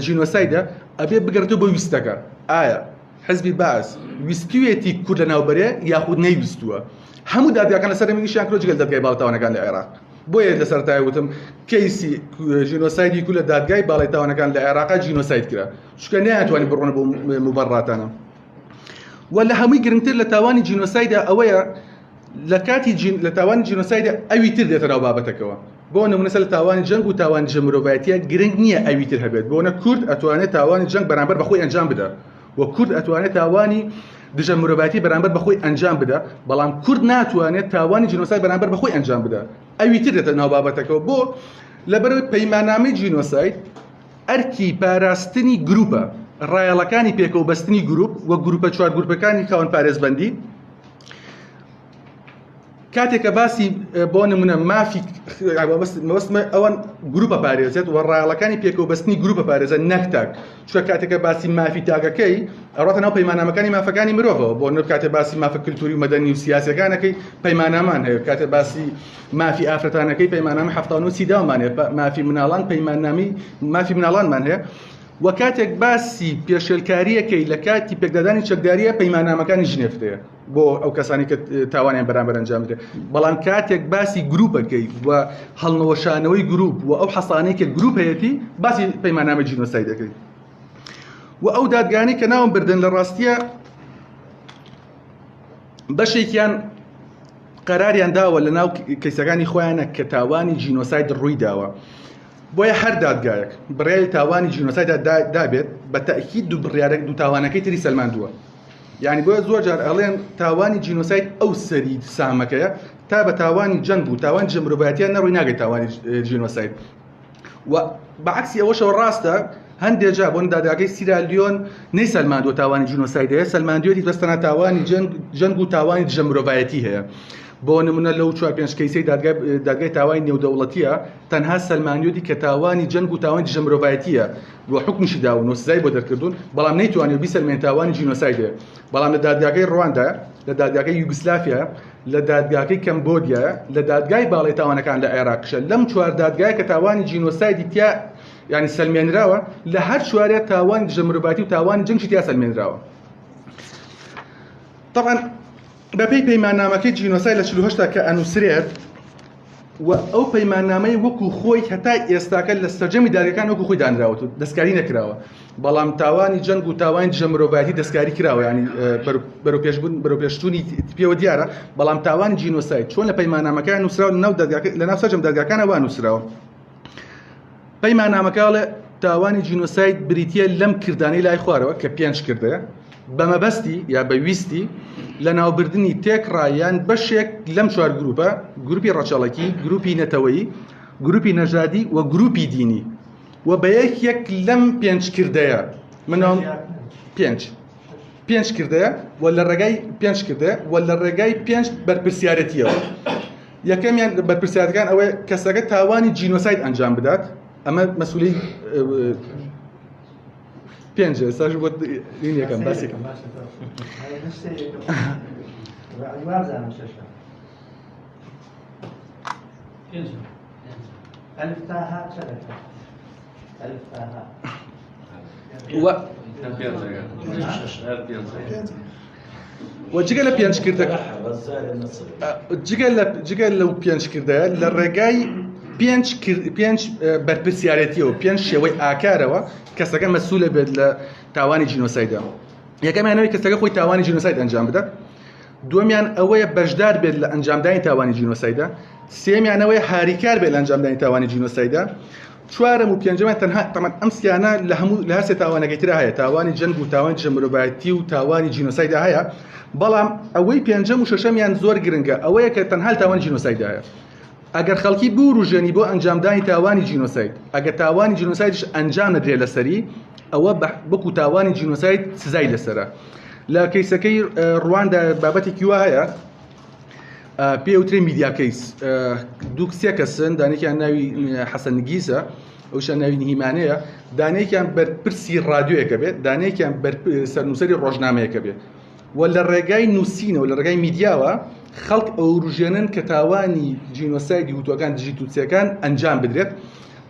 جینۆسایدە ئەبێ بگەڕێتەوە بۆ ویستەکە ئایا حزبی باس ویستوێتی کورد لە ناوبەرێ یاخود نەیویستووە هەموو دادگاکان لەسەر ئەمیشیان کرۆ جگەل دادگای باڵەتاوانەکان لە عێراق بۆیە لە سەرەتای وتم کەیسی جینۆسایدی کورد لە دادگای باڵەتاوانەکان لە عێراقا جینۆساید کرا چونکە نەیانتوانی بڕۆنە بۆ موبەڕاتانە و لە هەمووی گرنگتر لە تاوانی جینۆسایدە ئەوەیە لە کاتی لە تاوانی جینۆسایدە ئەوی تر دێتە ناو بابەتەکەوە بۆ نمونە لە تاوانی جەنگ و تاوانی جەمرۆڤایەتیە گرنگ نییە ئەوی تر هەبێت بۆنە کورد ئەتوانێت تاوانی جەنگ بەرامبەر بەخۆی ئەنجام بدە و کورد ئەتوانێت تاوانی دژە مرۆڤایەتی بەرامبەر بەخۆی ئەنجام بدە بەڵام کورد ناتوانێت تاوانی جینۆساید بەرامبەر بەخۆی ئەنجام بدە ئەوی تر دێتە ناو بابەتەکەەوە بۆ لەبەرەوەی پەیماننامەی جینۆساید ئەرکی پاراستنی گروپە ڕایەڵەکانی پێکەوە بەستنی گروپ و گروپە چوار گروپەکانی خاوەن پارێزبەندی کاتێکە باسی بۆ نمونە مافی ئەوەن گروپە پارێزێت و ڕایەڵەکانی پێکەوە بەستنی گروپە پارێزە نەکتاک چونکە کاتێکە باسی مافی تاگەکەی ئەڕاتە ناو پەیماننامەکانی مافەکانی مرۆڤەوە بۆ نر کاتێ باسی مافە کلتوری و مەدەنی و سیاسەکانەکەی پەیماننامان هەیە کاتێ باسی مافی ئافرەتانەکەی پەیماننامە 79 داومان هەیە مافی مناڵان پەیماننامی مافی مناڵانمان هەیە و کاتێک باسی پێشێلکاریەکەی لە کاتی پێکدادانی چەکداریە پەیماننامەکانی ژنێفتەیە بۆ ئەو کەسانی کە تاوانیان بەرامبەر ئەنجام بدرێت بەڵام کاتێک باسی گروپەکەی و هەڵنەوەشانەوەی گروپ و ئەو حەسانەی کە گروپ هەیەتی باسی پەیماننامەی جینۆساید دەکەی و ئەو دادگانی کە ناوم بردن لە ڕاستیە بەشێکیان قەراریان داوە لە ناو کەیسەکانی خۆیانە کە تاوانی جینۆساید ڕووی داوە بۆیە هەر دادگایەک بڕیاری تاوانی جینۆساید دابێت بە تەئکید دوو بڕیارێک دوو تاوانەکەی تری سەلماندووە یعنی بۆیە زۆر جار ئەڵێن تاوانی جینۆساید ئەو سەری سامەکەیە تا بە تاوانی جەنگ و تاوانی جەمرۆڤایەتیان نەڕووی ناگەێت تاوانی جینۆساید و بەعکسی ئەوەشەوە ڕاستە هەندێک جا بۆن دادگاکەی سیرالیۆن نەی سەلماندووە تاوانی جینۆساید هەیە، سەلماندوێتی بەستەنە تاوانی جەنگ و تاوانی دژە مرۆڤایەتی هەیە. بۆ نمونە لەو 4-5 کەیسەی دادگای تاوانی نێودەوڵەتیە تەنها سەلماندوێتی کە تاوانی جەنگ و تاوانی دژە مرۆڤایەتیە بۆ حکمیشی داون و سزای بۆ دەرکردوون، بەڵام نەیتوانێت بیسەلمێن تاوانی جینۆساید هەیە. بەڵام لە دادگاکەی ڕواندا، لە دادگاکەی یوگسلافیا، لە دادگاکەی کەمبۆدیا، لە دادگای باڵی تاوانەکان لە عێراقشە، لەم 4 دادگای کە تاوانی جینۆسایدی تیا یعنی سەلمێنراوە، لە هەر چوارێ تاوانی دژە مرۆڤایەتی و تاوانی جەنگی تیا سەلمێنراوە. طبعا بەپێی پەیماننامەکەی جینۆساید لە 48 کە ئەنووسرێت و ئەو پەیماننامەی وەکو خۆی هەتا ئێستاکە لە سەرجەمی دادگاکان وەکو خۆی دانراوە و دەستکاری نەکراوە، بەڵام تاوانی جەنگ و تاوانی دژە مرۆڤایەتی دەستکاری کراوە، ینی بەرەوپێشچوونی پێوە دیارە، بەڵام تاوانی جینۆساید چۆن لە پەیماننامەکان نووسراوە لە ناو سەرجەم دادگاکانەوە نووسراوە. پەیماننامەکە تاوانی جینۆساید بریتیە لەم کردانەی لای خوارەوە کە 5 کردەیە بەمەبەستی یا بەویستی لە ناوبردننی تێکڕایان بەشێک لەم 4 گروپە، گروپی ڕەچەڵەکی، گروپی نەتەوەیی، گروپی نەژادی و گروپی دینی، و بە یەک لەم 5 کردەیە منەوە 5 کردەیە و لە ڕێگای 5 کردەیە و لە ڕێگای 5 بەرپرسیارەتیەوە. یەکەمیان بەرپرسیارەکان ئەوەیە کەسەکە تاوانی جینۆساید ئەنجام بدات، ئەمە مەسئولەی 5 ساژ بۆ یەکەم باسێکم. وجگە لە 5 کردەکە جگە لەو 5 کردەیە لە ڕێگای 5 بەرپرسیارەتیەوە 5 شێوەی ئاکارەوە کەسەکە مەسئولە بێت لە تاوانی جینۆسایدە. یەکەمیانەوەی کەسەکە خۆی تاوانی جینۆساید ئەنجام بدات، دووەمیان ئەوەیە بەشدار بێت لە ئەنجامدانی تاوانی جینۆسایدە، سێمیانەوەی هاریکار بێت لە ئەنجامدانی تاوانی جینۆسایدە، چوارەم و پێنجەمیان تەنها تەمان ئەم سیانە لە هەموو لە هەر سێ تاوانەکەی ترا هەیە، تاوانی جەنگ و تاوانی دژە مرۆڤایەتی و تاوانی جینۆسایدە هەیە، بەڵام ئەوەی پێنجەم و شەشەمیان زۆر گرنگە، ئەوەیە کە تەنها تاوانی جینۆسایدە هەیە. ئەگەر خەڵکی بوروژێنی بۆ ئەنجامدانی تاوانی جینۆساید، ئەگەر تاوانی جینۆسایدش ئەنجام نەدرێت لەسەری، ئەوە بەکو تاوانی جینۆساید سزای لەسەرە. لە کەیسەکەی ڕواندا بابەتێکی وا هەیە پێوترێ میدیا کەیس، دوو سێ کەسن، دانێکیان ناوی حەسەن نگیزە، ئەوشان ناوی نیهیمانەیە، دانێکیان بەرپرسی ڕادیۆیەکە بێت، دانێکیان سەرنووسەری ڕۆژنامەیەکە بێت، و لە ڕێگای نووسینەوە لە ڕێگای میدیاوە خەڵک ئەوروژێنن کە تاوانی جینۆسایدی هوتوەکان دژی تووتسیەکان ئەنجام بدرێت.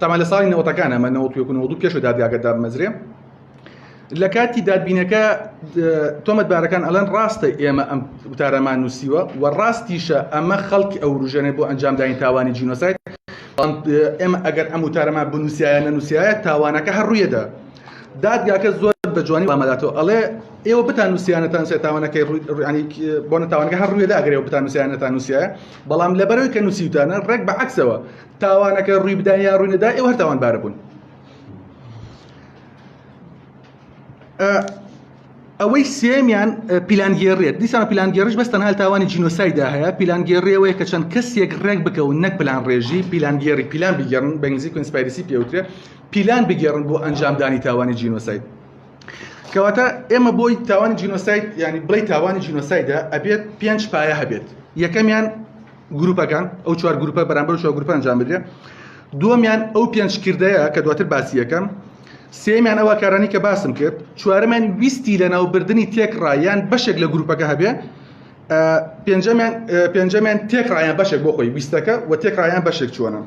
تەمان لە ساڵی 90ەکان ئەمە 91 پێش دادگاکە دامەزرێ. لە کاتی دادبینەکە تۆمەتبارەکان ئەڵێن ڕاستە ئێمە ئەم وتارەمان نووسیوە و ڕاستیشە ئەمە خەڵکی ئەوروژێنێ بۆ ئەنجامدانی تاوانی جینۆساید، ئێمە ئەگەر ئەم وتارەمان بنووسایە نەنووسایە تاوانەکە هەر ڕوویەدا. دادگاکە زۆر بە جوانی وامەداتەوە، ئەڵێ ئێوە بتان نووسیانەتان سێ تاوانەکەی بۆنە تاوانەکە هەر ڕوویەدا ئەگەر ئێوە بتان نووسیانەتان نووسایە، بەڵام لەبەرەوەی کە نووسیوتانە ڕێک بە عەکسەوە تاوانەکە ڕووی بدان یا ڕووی نەدا ئێوە هەر تاوانبارە بوون. ئەوەی سێمیان پیلانگێڕێت، دیسان پیلانگێڕیش بەس تەنها تاوانی جینۆسایدا هەیە، پیلانگێڕێەوەی کە چەند کەسێک ڕێک بکەون نەک پلان ڕێژی، پیلانگێڕی پیلان بگێڕن بە ئینگلیزی کۆنسپایرسی پێوترێ، پیلان بگێڕن بۆ ئەنجامدانی تاوانی جینۆساید. کەواتە ئێمە بۆی تاوانی جینۆساید یعنی بڵێ تاوانی جینۆسایدە ئەبێت 5 پایە هەبێت. یەکەمیان گروپەکان، ئەو 4 گروپە بەرامبەر 4 گروپە ئەنجام بدرێت، دووەمیان ئەو 5 کردەیە کە دواتر باسی یەکەم، سێمیان ئەوە کارانی کە باسم کرد، چوارەمیان ویستی لە ناوبردننی تێکڕایان بەشێک لە گروپەکە هەبێ، پێنجەمیان تێکڕایان بەشێک بۆ خۆی ویستەکە و تێکڕایان بەشێک چۆنە.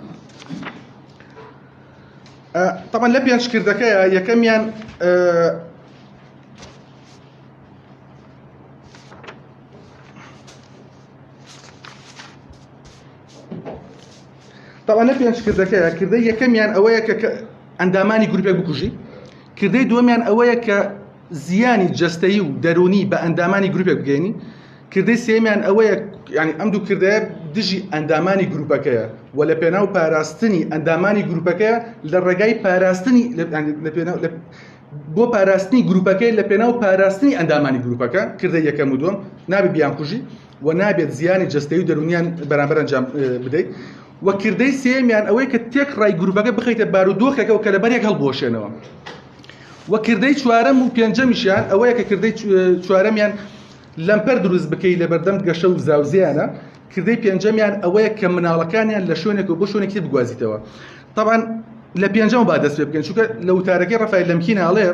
طبعا لە 5 کردەکەیە یەکەمیان طبعا لە 5 کردەکەیە کردەی یەکەمیان ئەوەیە کە ئەندامانی گروپێک بکوژی، کردەی دووەمیان ئەوەیە کە زیانی جەستەیی و دەرونی بە ئەندامانی گروپێک بگەینی، کردەی سێمیان ئەوەیە ینی ئەم دوو کردەیە دژی ئەندامانی گروپەکەیە و لە پێناو پاراستنی ئەندامانی گروپەکەیە لە ڕێگای پاراستنی بۆ پاراستنی گروپەکەی لە پێناو پاراستنی ئەندامانی گروپەکە، کردەی یەکەم و دووەم نابێت بیان کوژی و نابێت زیانی جەستەیی و دەرونیان بەرامبەر ئەنجام بدەیت، و کردەی سێمیان ئەوەی کە تێکڕای گروپەکە بخەیتە بارودۆخێکەوە کە لەبەر یەک هەڵبۆشێنەوە. وە کردەی چوارەم و پێنجەمیشیان ئەوەیە کە کردەی چوارەمیان لەمپەر دروست بکەی لە بەردەم گەشە و زاوزیانە، کردەی پێنجەمیان ئەوەیە کە مناڵەکانیان لە شوێنێک و بۆ شوێنێکی بگوازیتەوە. طبعا لە پێنجەم با دەست پێ بکەن، چونکە لە وتارەکەی ڕەفای لەمکین ئاڵێ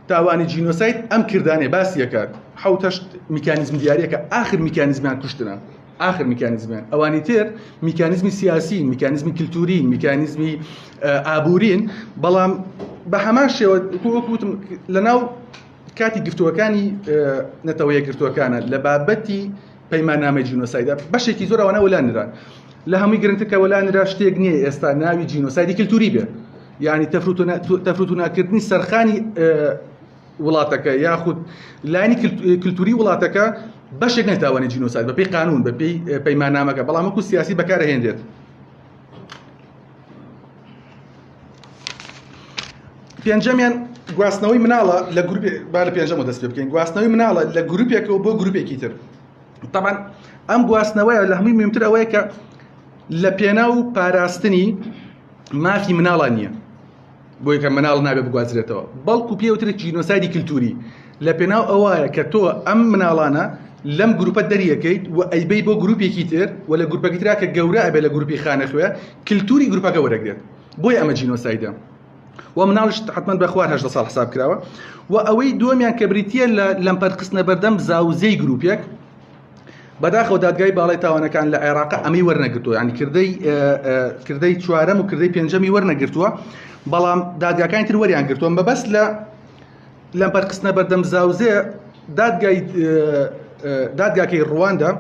تاوانی جینۆساید ئەم کردانێ باسی دەکات، حوتەشت میکانیزم دیارەکە ئاخر میکانیزمیان کوشتنە، آخر میکانیزمیان ئەوانی تر میکانیزمی سیاسی، میکانیزمی کلتوری، میکانیزمی ئابوورین، بەڵام بە هەمان شێوە وەکوتم لەناو کاتی گفتووەکانی نەتەوە یەکگرتووەکانە لە بابەتی پەیماننامەی جینۆسایدە بەشێکی زۆر ئەوانە وەلانران. لە هەمووی گرنگتر کە وەلانرا شتێک نییە ئێستا ناوی جینۆسایدی کلتوری بێ، یعنی تەفروت و ناکردنی سەرخانی وڵاتەکە یاخود لایانی کلتوری وڵاتەکە بەشێک نەتاوانی جینۆساید بەپێی قانون بەپێی پەیماننامەکە، بەڵام وەکو سیاسی بەکارهێنرێت. پێنجەمیان گواستنەوەی مناڵە لە گروپ با لە پێنجەمە دەست پێ بکەین، گواستنەوەی مناڵە لە گروپێکەوە بۆ گروپێکی تر. طبعا ئەم گواستنەوەیە لە هەمووی مهمتر ئەوەیە کە لە پێناو پاراستنی مافی مناڵە نییە بۆی کە مناڵ نابێ بگوازرێتەوە، بەڵکو پێوترێک جینۆسایدی کلتوری لە پێناو ئەوەیە کە تۆ ئەم مناڵانە لەم گروپە دەریەکەیت و ئەیبەی بۆ گروپێکی تر و لە گروپێکی ترا کە گەورە ئەبێ لە گروپی خانەخوێ کلتوری گروپەکە وەرەگرێت، بۆی ئەمە جینۆسایدە. و مناڵش حتمما بە خوار 18 ساڵ حساب کراوە. و ئەوەی دووەمیان کە بریتیە لە لەمپەرخستنە بەردەم زاوزەی گروپێک بەداخەوە دادگای باڵای تاوانەکان لە عێراق ئەمەی وەرنەگرتووە، ینی کردەی چوارەم و کردەی پێنجەمی وەرنەگرتووە، بەڵام دادگاکانی تر وەریان گرتووە. بەبەست لە لەمپەرخستنە بەردەم زاوزێ دادگاکەی ڕواندا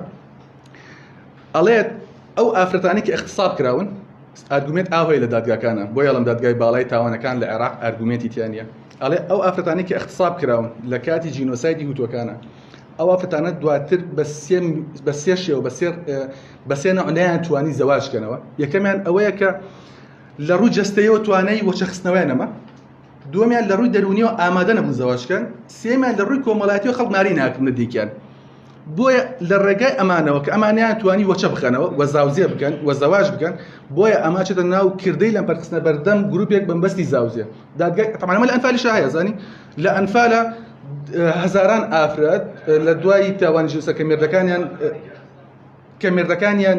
ئەڵێت ئەو ئافرەتانی کە اختصاب کراون ئارگومنت ئاوهەیە لە دادگاکانە، بۆیە ئەڵم دادگای باڵای تاوانەکان لە عێراق ئارگومنتی تیانە. ئەڵێ ئەو ئافرەتانی کە اختصاب کراون لە کاتی جینۆسایدی هوتوەکانە، ئەو ئافرەتانە دواتر بە سێ شێوە بە سێ نەوع نەیانتوانی زەواجکەنەوە. یەکەمیان ئەوەیە کە لە ڕووی جەستەیەوە توانای وەچەخستنەوەیان نەما، دووەمیان لە ڕووی دەرونیەوە ئامادە نەبوون زەواجکەن، سێمیان لە ڕووی کۆمەڵایەتیەوە خەڵک ماری ناکردنە دیکەیان. بۆیە لە ڕێگای ئەمانەوە کە ئەمانیان توانی وەچە بخەنەوە و زاوزێ بکەن و زەواج بکەن، بۆیە ئەما چێتە ناو کردەی لەمپەرخستنە بەردەم گروپێک بەمبەستی زاوزێ. دادگای طبعاً ئەمە لە ئەنفالی شایە زانی لە ئەنفالە هەزاران ئافرەت لە دوای تاوانی جنسە کە مێردەکانیان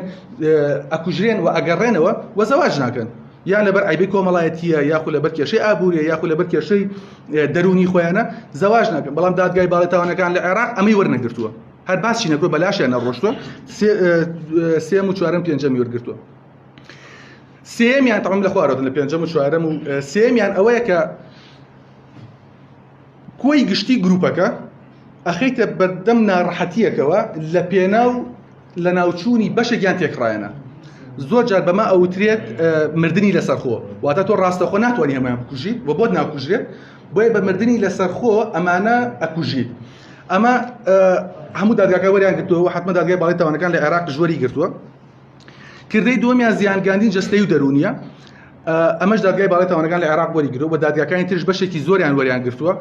ئەکوژرێن و ئەگەڕێنەوە و زەواج ناکەن، یان لەبەر عیبەی کۆمەڵایەتیە یاخود لەبەر کێشەی ئابووریە یاخود لەبەر کێشەی دەرونی خۆیانە زەواج ناکەن. بەڵام دادگای باڵای تاوانەکان لە عێراق ئەمەی وەرنەگرتووە، هەر باسی نەکرۆ بەلاشیان نەڕۆشتووە، سێم و چوارەم پێنجەمی وەرگرتووە. سێمیان تەمام لە خوارەوە لە پێنجەم و چوارەم و سێمیان ئەوەیە کە کۆی گشتی گروپەکە ئەخەیتە بەردەم ناڕەحەتیەکەوە لە پێناو لە ناوچوونی بەشێکیان تێکڕایەنە. زۆر جار بەما ئەوترێت مردنی لەسەرخۆ، واتە تۆ ڕاستەخۆ ناتوانانی هەمویان بکوژیت و بۆت ناکوژرێت، بۆیە بە مردنی لەسەرخۆ ئەمانە ئەکوژیت. ئەمە هەموو دادگاکە وەریان گرتووە و حتمما دادگای باڵای تاوانەکان لە عێراق ژوەری گرتووە. کردەی دووەمیان زیانگاندنی جەستەیی و دەرونیە، ئەمەش دادگای باڵای تاوانەکان لە عێراق وەری گرتووە و دادگاکانی ترش بەشێکی زۆریان وەریان گرتووە.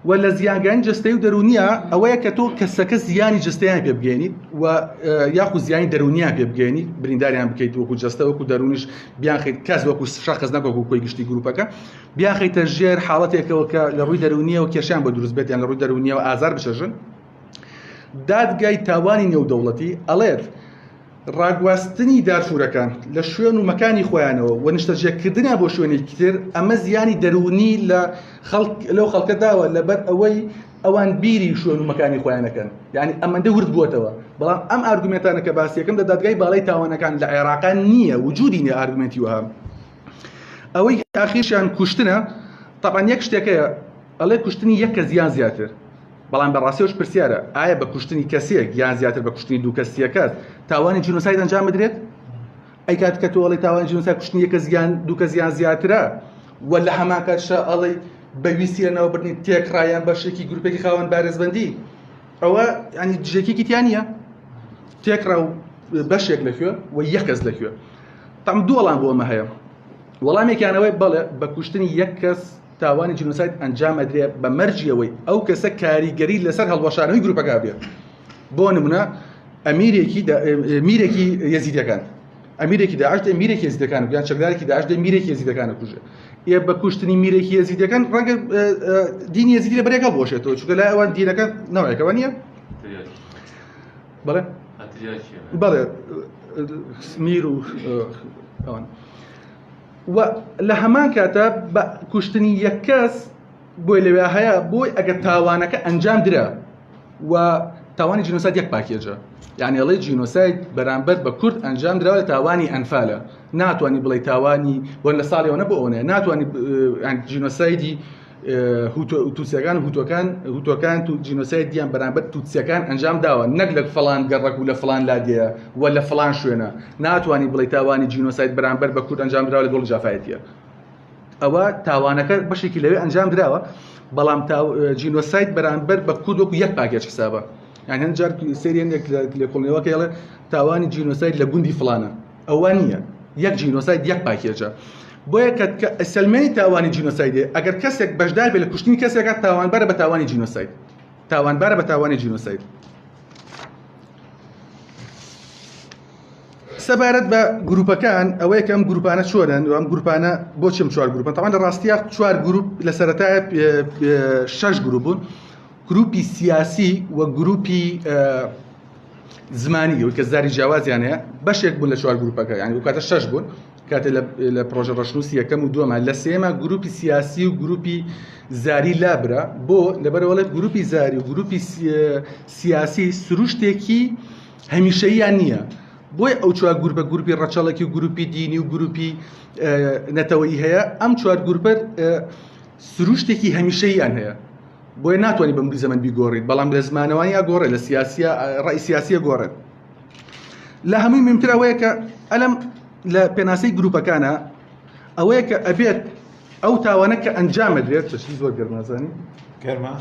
و لە زیانگاندنی جەستەیی و دەرونیە ئەوەیە کە تۆ کەسەکە زیانی جەستەیان پێ بگەێنیت و یاخود زیانی دەرونیان پێ بگەێنیت، برینداریان بکەیت وەکو جەستە وەکو دەرونیش بیان خەیت کەس وەکو شەخص نەکۆ کۆی گشتی گروپەکە بیان خەیتە ژێر حاڵەتێکەوە کە لە ڕووی دەرونیەوە کێشیان بۆ دروست بێت یان لە ڕووی دەرونیەوە ئازار بچەژن. دادگای تاوانی نێودەوڵەتی ئەڵێت ڕاگواستنی دارفورەکان لە شوێن و مەکانی خۆیانەوە و نیشتەجێکردنیان بۆ شوێنێکی تر ئەمە زیانی دەرونی لەو خەڵکەداوە لەبەر ئەوەی ئەوان بیری شوێن و مەکانی خۆیانەکەن، یعنی ئەمەندە ورد بووەتەوە. بەڵام ئەم ئارگومنتانە کە باسیەکەم لە دادگای باڵای تاوانەکان لە عێراقان نییە، وجودی نییە ئارگومنتی وەها. ئەوەی ئاخیرشیان کوشتنە، طبعاً یەک شتێکەیە ئەڵێ کوشتنی یەک کەس یان زیاتر، بەڵام بەڕاستیەوەش پرسیارە ئایا بە کوشتنی کەسێک یان زیاتر بە کوشتنی دوو کەسیەکەت تاوانی جینۆساید ئەنجام بدرێت؟ ئەی کات کە تۆ ئەڵێ تاوانی جینۆساید کوشتنی یەک کەس یان دوو کەس یان زیاترە، وە لە هەمان کاتشە ئەڵێ بەویستی لەناوبردنی تێکڕایان بەشێکی گروپێکی خاوەن بارێزبەندی، ئەوە ینی دژێکێکی تیان نییە، تێکڕا و بەشێک لەکوێ و یەک کەس لەکوێ. تام دوو وەڵام بۆ ئەمە هەیە. وەڵامێکیانەوەی بەڵێ بە کوشتنی یەک کەس تاوانی جینۆساید ئەنجام ئەدرێت بە مەرجیەوەی ئەو کەسە کاریگەری لەسەر هەڵوەشانەوەی گروپەکە بێت. بۆ نمونە میرێکی یەزیدیەکان، ئەمیرێکی داعش دێ میرێکی یەزیدەکان یان چەکدارێکی داعش دێ میرێکی یەزیدەکانە کوژێ ئێ بە کوشتنی میرێکی یەزیدەکان ڕەنگە دینی یەزیدی لە بەرێکە بۆشێتەوە چونکە لای ئەوان دینەکە نەوەیەکەوە نییە بەڵێ بەڵێ میر و ئەوان و لە هەمان کاتە بە کوشتنی یەک کەس بۆی لەوێ هەیە بۆی ئەگەر تاوانەکە ئەنجام درا و تاوانی جینۆساید یەک پاکێجە یعنی ئەڵێ جینۆساید بەرامبەر بە کورد ئەنجام درا لە تاوانی ئەنفالە ناتوانانی بڵێ تاوانی وەن لە ساڵیەوە بۆ ئەوەیە ناتوانانی جینۆسایدی تووسیەکان هوتۆکان و جینۆسایدیان بەرامبەر تووسیەکان ئەنجام داوە نەک لە فڵان گەڕک و لە فڵان لادەیە و لە فڵان شوێنە ناتوانانی بڵێ تاوانی جینۆساید بەرامبەر بە کورد ئەنجام درا لەگەڵ جافایەتیە ئەوە تاوانەکە بەشێکی لەوێ ئەنجام دراوە بەڵام جینۆساید بەرامبەر بە کورد وەکو یەک پاکێج حسابە یعنی هەند جار سێریانێک لە کۆڵنەوەکە ئەڵێ تاوانی جینۆساید لە گوندی فڵانە ئەوە نییە یەک جینۆساید یەک پاکێجە بۆیە کە ئەسلمەی تاوانی جینۆسایدێ ئەگەر کەسێک بەشدار بێت لە کوشتنی کەسێکە تاوانبارە بە تاوانی جینۆساید تاوانبارە بە تاوانی جینۆساید سەبارەت بە گروپەکان ئەوەیە کە ئەم گروپانە چۆنن و ئەم گروپانە بۆچی چوار گروپن تەمان لە ڕاستیە چوار گروپ لە سەرەتایە 6 گروپ بوون گروپی سیاسی و گروپی زمانی و کە زاری جیاوازیان هەیە بەشێک بوون لە چوار گروپەکە یعنی وکاتە 6 بوون کاتێ لە پرۆژە ڕەشنووسی یەکەم و دووەمە لە سێمە گروپی سیاسی و گروپی زاری لابرا بۆ لەبەرەوەڵێ گروپی زاری و گروپی سیاسی سروشتێکی هەمیشەییان نییە بۆی ئەو چوار گروپە گروپی ڕەچەڵێکی و گروپی دینی و گروپی نەتەوەیی هەیە ئەم چوار گروپە سروشتێکی هەمیشەییان هەیە بۆیە ناتوانانی بە زەمن بیگۆڕیت بەڵام لە زمانەوەی گۆڕێ لە ڕای سیاسیە گۆڕێت لە هەمووی مهمتر ئەوەیە کە ئەلەم لە پێناسەی گروپەکانە ئەوەیە کە ئەبێت ئەو تاوانە کە ئەنجامە درێت چی زۆر گەرمازانی گەرمە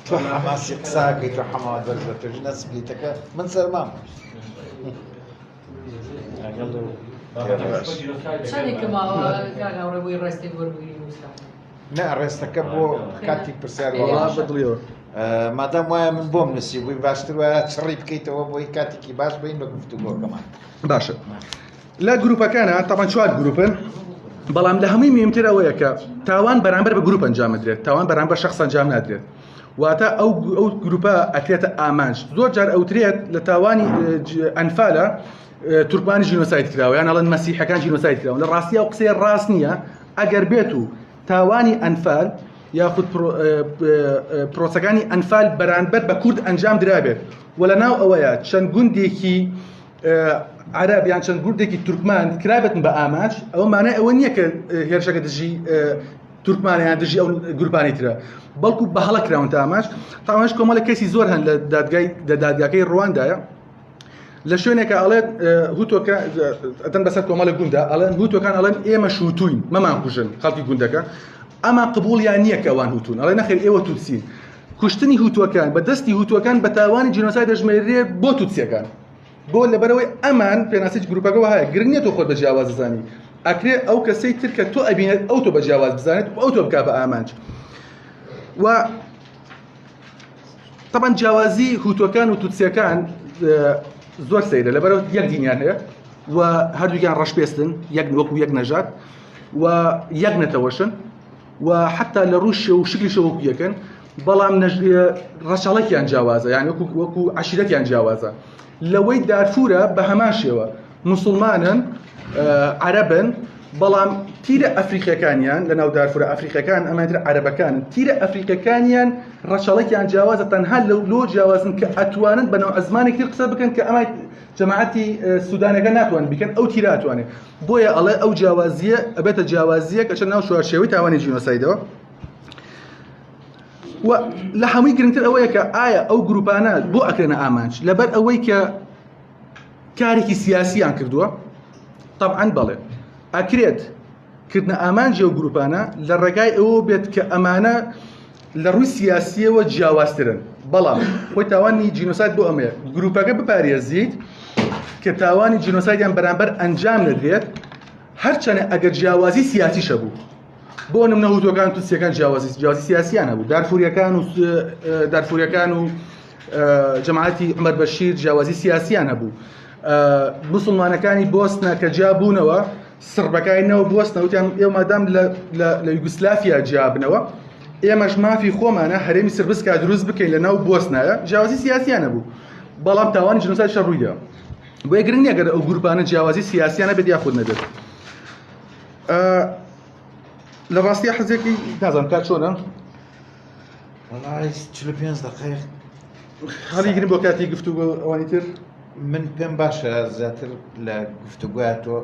تۆ حەماسی قساکەی تۆ حەما دەرزە تۆژ نەسبلیتەکە من سەرمام چەندێکە ماوە گاگاڕێبووی ڕێستی وەربگیری وستا نه ڕێستەکە بۆ کاتی پرسیار بڵیەوە مادام وایە من بۆم نووسی بووی باشتر وایە چڕی بکەیتەوە بۆی کاتێکی باش بین بە گفتوگۆکەمان باشە لە گروپەکانە تاوان چوار گروپن بەڵام لە هەمووی مهمتر ئەوەیە کە تاوان بەرامبەر بە گروپ ئەنجام نادرێت تاوان بەرامبەر شەخص ئەنجام نادرێت واتە ئەو گروپە ئەکرێتە ئامانج زۆر جار ئەوترێت لە تاوانی ئەنفالە تورکمانی جینۆساید کراوە یان ئەڵێن مەسیحەکان جینۆساید کراون لە ڕاستی ئەو قسەی ڕاست نییە ئەگەر بێت و تاوانی ئەنفال یاخود پرۆسەکانی ئەنفال بەرامبەر بە کورد ئەنجام درابێت و لەناو ئەوەیە چەند گوندێکی عەرەب یان چەند گوندێکی تورکمان کرابێتن بە ئامانج ئەوە مانای ئەوە نییە کە هێرشەکە دژی تورکمانیان دژی ئەو گروپانی ترە بەڵکو بە هەڵە کراون تا ئامانج تاوانش کۆمەڵە کەسی زۆر هەن لە دادگاکەی ڕواندایە لە شوێنێکە ئەڵێت هوتۆکە ئەتەن بەسەر کۆمەڵە گوندا ئەڵێن هوتۆکان ئەڵێن ئێمە شوتوین مەمان کوژن خەڵکی گوندەکە ئەما قبوڵیان نییە کە ئەوان هوتون ئەڵێ نەخێر ئێوە تووتسین کوشتنی هوتوەکان بە دەستی هوتوەکان بە تاوانی جینۆساید دەژمێرێ بۆ تووتسیەکان بۆ لەبەرەوەی ئەمان پێناسێکی گروپەکەەوە هەیە گرنگ نیە تۆ خۆت بە جیاواز بزانی ئەکرێ ئەو کەسەی تر کە تۆ ئەبینێت ئەو تۆ بە جیاواز بزانێت و ئەو تۆ بکا بە ئامانج و طبعا جیاوازی هوتوەکان و تووتسیەکان زۆر سەیرە لەبەرەوە یەک دینیان هەیە و هەردووکیان ڕەشپێستن وەکو یەک نەژاد و یەک نەتەوەشن و حتا لە ڕووشێ و شکلیشە وەکو یەکەن بەڵام ڕەچەڵێکیان جیاوازە یعنی وەکو عەشیرەتیان جیاوازە لەوەی دارفورە بە هەمان شێوە موسڵمانن عەرەبن بەڵام تیرە ئەفریقیەکانیان لە ناو دارفورە ئەفریقیەکان ئەمانتر عەرەبەکانن تیرە ئەفریقیەکانیان ڕەچەڵێکیان جیاوازە تەنها لۆ جیاوازن کە ئەتوانن بەناو ئەزمانێکی قسە بکەن کە ئەمای جەماعەتی سوودانەکە ناتوانن بکەن ئەو تیرە ئەتوانێت بۆیە ئەڵێ ئەو جیاوازیە ئەبێتە جیاوازیە کە چەند ناو شوارشێوەی تاوانی جینۆسایدەوە و لە هەمووی گرنگتر ئەوەیە کە ئایا ئەو گروپانە بۆ ئەکرێنە ئامانج لەبەر ئەوەی کە کارێکی سیاسییان کردووە طبعاً بەڵێ ئەکرێت کردنە ئامانجی ئەو گروپانە لە ڕێگای ئەوە بێت کە ئەمانە لە ڕووی سیاسیەوە جیاوازترن بەڵام خۆی تاوانی جینۆساید بۆ ئەمەیە گروپەکە بپارێزیت کە تاوانی جینۆسایدیان بەرامبەر ئەنجام نەدرێت هەرچەنە ئەگەر جیاوازی سیاسیشە بوو بۆ نمونە هوتۆکان تووسیەکان جیاوازی سیاسیان هەبوو دارفوریەکان و جەماعەتی عومەر بەشیر جیاوازی سیاسیان هەبوو موسڵمانەکانی بۆسنە کە جیابوونەوە سربەکانەوە بوەستنە وتیان ئێوە مادام لە یوگسلافیا جیابنەوە ئێمەش مافی خۆمانە هەرێمی سربسکا دروست بکەین لە ناو بۆسنایە جیاوازی سیاسیان هەبوو بەڵام تاوانی جنۆسایدش ڕوویدا بۆیە گرنگ نییە گەر ئەو گروپانە جیاوازی سیاسیانە بێت یاخود نەبێت لە ڕاستیە حەزێکی نازانم کات چۆنە والله 45 دقيقة هەڵیگرین بۆ کاتی گفتوگۆ ئەوانی تر من پێم باشە زیاتر لە گفتوگویاتۆ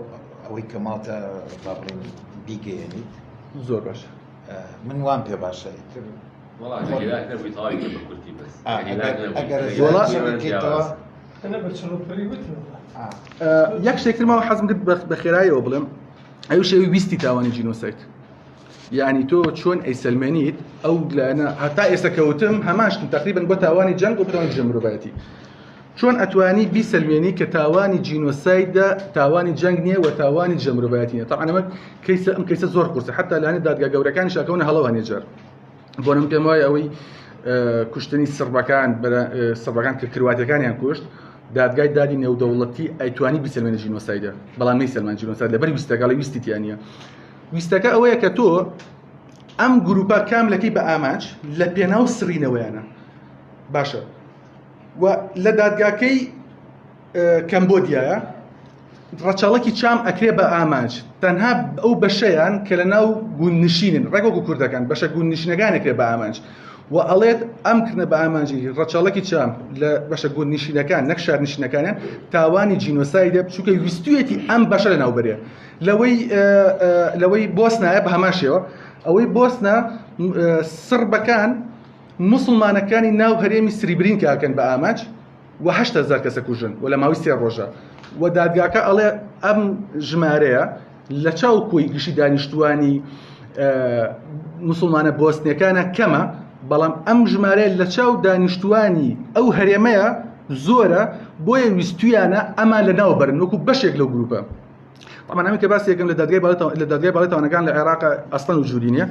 ئەوەی کە ماڵتە باڵین بیگەیەنیت زۆر باشە من وام پێ باشە والله هجلاك نبي طارق بكرتي بس ئەگەر والله أنا بتشرب یەک شتێکتر ماوە حەزم کرد بە خێراییەوە بڵێم ئەو شێوی ویستی تاوانی جینۆسایت یعنی تۆ چۆن ئەیسلمێنیت ئەو لەنە هەتا ئێستا کەوتم هەماشتم تقریبن بۆ تاوانی جەنگ و بتوانانی جەمرۆڤایەتی چۆن ئەتوانی بیسلمێنی کە تاوانی جینۆسایدە تاوانی جەنگ نییە و تاوانی جەمرۆڤایەتی نیە طبعا ئەمە ئەم کەیسە زۆر قورسە حتا لەوانێ دادگا گەورەکانی شاکەونە هەڵەوە هەنێجار بۆ نم پێم وایە ئەوەی کوشتنی سربەکان کە کرواتەکانیان کوشت دادگای دادی نێودەوڵەتی ئەیتوانی بیسلمێنە جینۆسایدە بەڵام نەیسلمان جینۆساید لەبەر ویستەکەڵی ویستیانە ویستەکە ئەوەیە کە تۆ ئەم گروپە کاملەکەی بە ئاماج لە پێناو سڕینەوەیانە باشە و لە دادگاکەی کەمبۆدیایە ڕەچاڵەکی چام ئەکرێ بە ئاماج تەنها ئەو بەشەیان کە لە ناو گوندنشینن ڕێگۆک و کوردەکان بەشە گوندنشینەکانێکرێ بە ئاماج و ئەڵێت ئەم کردنە بە ئامانجی ڕەچاڵەکی چام لە بەشە گوندنشینەکان نەک شارنشینەکانیان تاوانی جینۆسایدە چونکە ویستویەتی ئەم بەشە لە ناوبەرێ لەوەی بۆسنایە بە هەماشەوە ئەوەی بۆسنە سربەکان موسڵمانەکانی ناو هەرێمی سریبرین کاکەن بە ئاماج و 8,000 کەسە کوژن و لە ماوەی 3 ڕۆژە و دادگاکە ئەڵێ ئەم ژمارەیە لە چاو کۆی گشتی دانیشتوانی موسڵمانە بۆسنیەکانە کەمە بەڵام ئەم ژمارەیە لە چاو دانیشتوانی ئەو هەرێمەیە زۆرە بۆیە ویستویانە ئەمە لە ناوبەرن وەکو بەشێک لەو گروپە طبعا ئەمە کە باسی یەکەم لە دادگای باڵێتەوانەکان لە عێراق ئەستەن و جووری نییە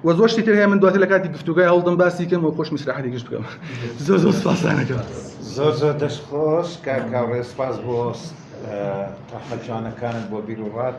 و زۆر شتی تر هەیە من دواتر لە کاتی گفتوگای هەڵدەم باسی کەم و خۆش میسراحەتێکیش بکەم زۆر سپاسانەکەم زۆر دەستخۆش کاکاوڕێ سپاس بۆ تەحەجانەکانت بۆ بیر و ڕات